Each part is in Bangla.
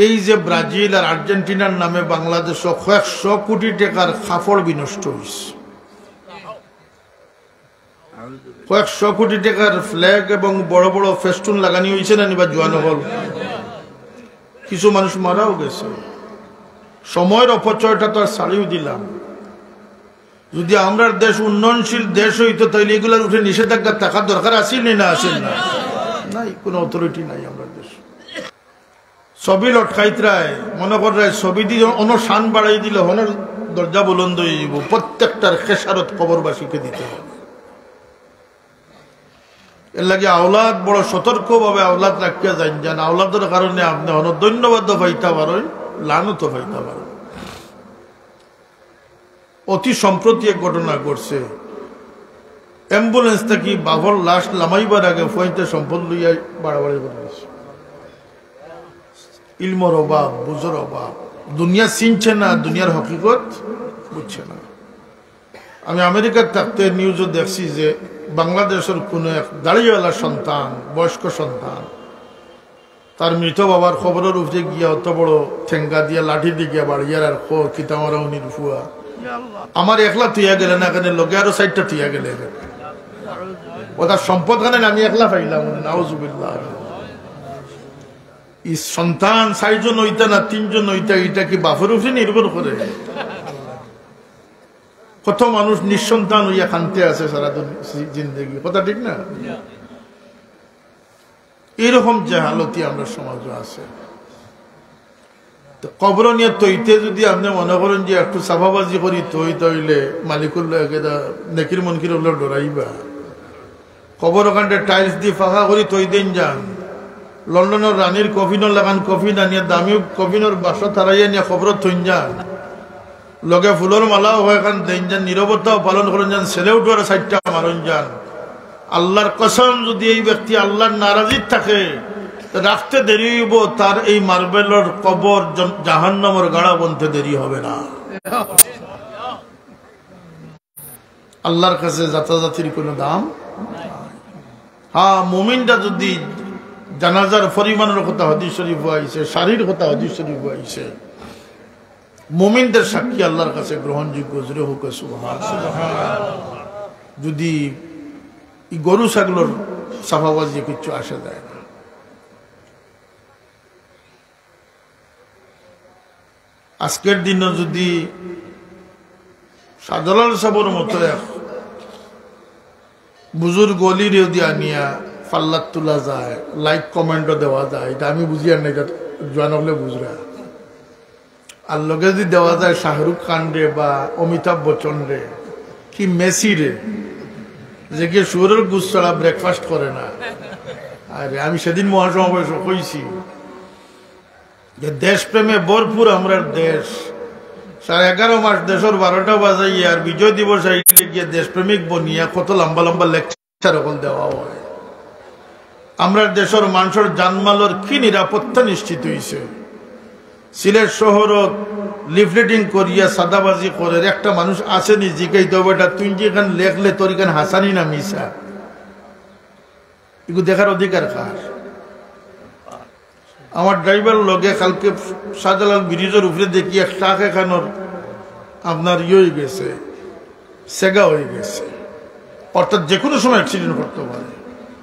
এই যে ব্রাজিল আর আর্জেন্টিনার নামে বাংলাদেশ কয়েকশো কোটি টাকার কাপড় বিনষ্ট হয়েছে, কয়েকশো কোটি টাকার ফ্ল্যাগ এবং বড় বড় ফেস্টুন লাগানি হয়েছে না নিবা জোয়ানো হল, কিছু মানুষ মারাও গেছে। সময়ের অপচয়টা তো আর ছাড়িয়ে দিলাম। যদি আমরা দেশ উন্নয়নশীল দেশ হইতো তাহলে এগুলোর উঠে নিষেধাজ্ঞা থাকার দরকার আসেন না, আসেন না, নাই, কোনো অথরিটি নাই আমরা দেশ। ছবি লটকাইতরায় মনে করায় ছবি দিয়ে অন্য শান বাড়াই দিলে হনের দরজা বুলন্দ হয়ে যাব। প্রত্যেকটার খেসারত কবরবাসীকে দিতে হবে। এর লাগে আওলাদ বড় সতর্কভাবে আওলাদ রাখিয়া যান, যান আওলাদের কারণে আপনি হন ধন্যবাদ পাইতে পারেন, লানত পাইতে পারেন। অতি সম্প্রতি এক ঘটনা ঘটছে, অ্যাম্বুলেন্স থেকে বাবর লাশ লামাইবার আগে ফইতে সম্পদ লইয়া বাড়াবাড়ি করে গেছে। ইলমর অভাব, বুঝর অভাব, দুনিয়া চিনছে না, দুনিয়ার হকিকত বুঝছে না। আমি আমেরিকার থাকতে নিউজও দেখছি যে বাংলাদেশের কোন এক দাড়িওয়ালা সন্তান, বয়স্ক সন্তান, তার মৃত বাবার খবরের উঠে গিয়া অত বড় ঠেঙ্গা দিয়া লাঠি দিয়ে গিয়া বাড়িয়ার আর কিতামারা উনি রুফুয়া আমার একলা থুইয়া গেলে না, এখানে লোকে আরো 60টা থুইয়া গেলে, ওটার সম্পদ খানে আমি একলা পাইলাম। নাউজুবিল্লাহ। এই সন্তান 4 জন হইতা না 3 জন হইতা, এটা কি বাপের উপরে নির্ভর করে? কত মানুষ নিঃসন্তান হইয়া খানতে আছে সারা জিন্দগি, কথা ঠিক না? এরকম জাহালতি আমরা সমাজে আছে। কবর নিয়ে তৈতে যদি আপনি মনে করেন যে একটু সাফাবাজি করি তৈলে মালিকুল্লাহ নেকির মনকির হলে ডরাইবা। কবর ওখানটা টাইলস দিয়ে ফাঁকা করি তৈ দিন যান, লন্ডনের রানীর কফিনর লাগান কফিন আনিয়া দামি কফিনর বাসা তারাইয়া নিয়ে খবর থইন যান, লগে ফুলের মালাও হয় এখান দেন যান, নীরবতাও পালন করেন যান, ছেলে উঠোয়ার 60টা মারণ যান। আল্লাহর কসম যদি এই ব্যক্তি আল্লাহর নারাজির থাকে রাখতে দেরি হইব, তার এই মার্বেলের কবর জাহান্নামের গাড়া বনতে দেরি হবে না। আল্লাহর কাছে জাতাজাতির কোনো দাম। হ্যাঁ, মুমিনটা যদি জানাজার পরিমাণের কথা হাদিস শরীফ আইছে, শারীর কথা হাদিস শরীফ আইছে, মুমিনদের সাক্ষী আল্লাহর কাছে গ্রহণযোগ্য। জোরে হোক সুবহানাল্লাহ। যদি গরু ছাগলের সাফাবাজি কিছু আসে যায় না। আজকের দিনে যদি শাহজালাল সাহেবের মতো বুজুর্গ গলির যদি আনিয়া পাল্লাত তোলা যায়, লাইক কমেন্টও দেওয়া যায়, এটা আমি বুঝি আর না, এটা জোয়ান হলে বুঝরা। আর লগে যদি দেওয়া যায় শাহরুখ খান রে বা অমিতাভ বচ্চন রে কি মেসি রে, যে কি সুরের গুছ ছাড়া ব্রেকফাস্ট করে না। আরে আমি সেদিন মহাসমাবেশ কইছি যে দেশপ্রেমে ভরপুর আমরা দেশ, 11.5 মাস দেশের 12টা বাজাইয়া আর বিজয় দিবস আইলে গিয়ে দেশপ্রেমিক বনিয়া কত লম্বা লম্বা লেকচার ওখান দেওয়া হয়। আমরা দেশের মানুষের জানমালের কি নিরাপত্তা নিশ্চিত হয়েছে। সিলেট শহর লিফলেটিং করিয়া সাদাবাজি করে একটা মানুষ আসেনি জিজ্ঞাসা হবে এটা তুই যেখান লেখলে তোর এখানে হাসানি না মিশা, এগুলো দেখার অধিকার কার? আমার ড্রাইভার লগে কালকে শাহজালাল ব্রিজের উপরে দেখি এক ট্রাক এখানোর আপনার হয়ে গেছে, সেগা হয়ে গেছে, অর্থাৎ যে কোনো সময় অ্যাক্সিডেন্ট করতে পারে।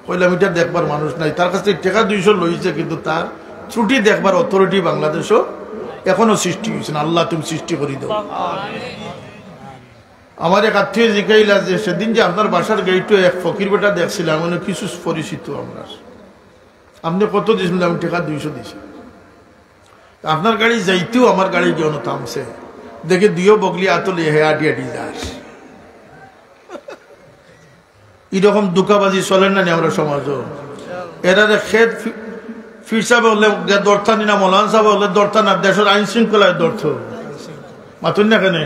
কইলাম এটা দেখবার মানুষ নাই, তার কাছ থেকে টাকা 200 লইছে, কিন্তু তার ত্রুটি দেখবার অথরিটি বাংলাদেশও এখনো সৃষ্টি হয়েছে না। আল্লাহ তুমি সৃষ্টি করি দাও। আমার এক আত্মীয় জিজ্ঞাইলা যে সেদিন যে আপনার বাসার গেইটে এক ফকির বেটা দেখছিলাম, মানে কিছু পরিচিত আমরা, আপনি কত দিয়েছিলেন? আমি টাকা 200 দিয়েছি। আপনার গাড়ি যাইতেও আমার গাড়ি কেন থামছে, দেখে 2 বগলি আতলে হে আটি আটি যাস। এরকম দুকাবাজি চলেন না আমরা সমাজও। এরা খেত ফির সাহেব হলে দর্থানি না, মৌলান সাহেব হলে দর্থা না, দেশের আইন শৃঙ্খলায় দর্থ মাতুন না কেন?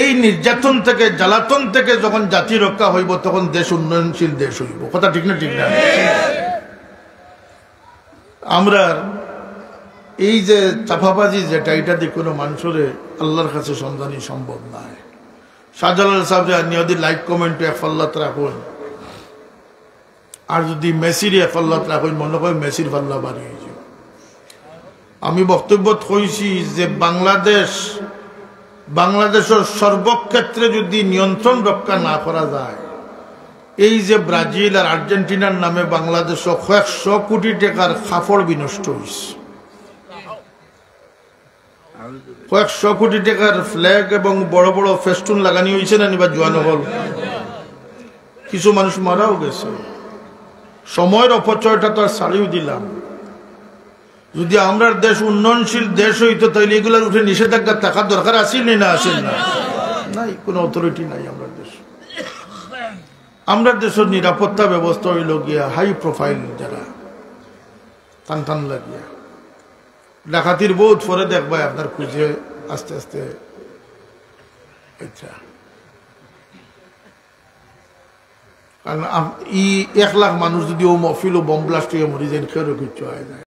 এই নির্যাতন থেকে, জ্বালাতন থেকে যখন জাতি রক্ষা হইব তখন দেশ উন্নয়নশীল দেশ হইব। কথা ঠিক না? ঠিক না? আমরা এই যে চাপাবাজি যেটা, এটা দিয়ে কোনো মানুষের আল্লাহর কাছে সন্ধানী সম্ভব নয়। শাহজালাল সাহেব যদি লাইক কমেন্ট ফাল্লাত রাখুন, আর যদি মেসির ফাল্লাত রাখুন, মনে করেন মেসির ফাল্লা বাড়ি হয়েছে। আমি বক্তব্য কইছি যে বাংলাদেশের সর্বক্ষেত্রে যদি নিয়ন্ত্রণ রক্ষা না করা যায়, এই যে ব্রাজিল আর আর্জেন্টিনার নামে বাংলাদেশ কয়েকশো কোটি টাকার কাপড় বিনষ্ট হয়েছে, কয়েকশো কোটি টাকার ফ্ল্যাগ এবং বড় বড় ফেস্টুন লাগানি হয়েছে না নিবা জোয়ানো হল, কিছু মানুষ মারাও গেছে। সময়ের অপচয়টা তো আর ছাড়িয়ে দিলাম। যদি আমরা দেশ উন্নয়নশীল দেশ হইতো তাহলে এগুলোর উঠে নিষেধাজ্ঞা থাকার দরকার আছে না আসেন না? নাই, কোনো অথরিটি নাই আমরা দেশ। আমরা দেশের নিরাপত্তা ব্যবস্থা হইল গিয়া হাই প্রোফাইল, যারা টান টান লাগিয়া ডাকাতির বহুত পরে দেখবাই আপনার খুঁজে আস্তে আস্তে। আচ্ছা, কারণ 1 লাখ মানুষ যদি ও মফিল ও বম ব্লাস্ট হয়ে মরি যায়, কেউ কিচ্ছু হয় না।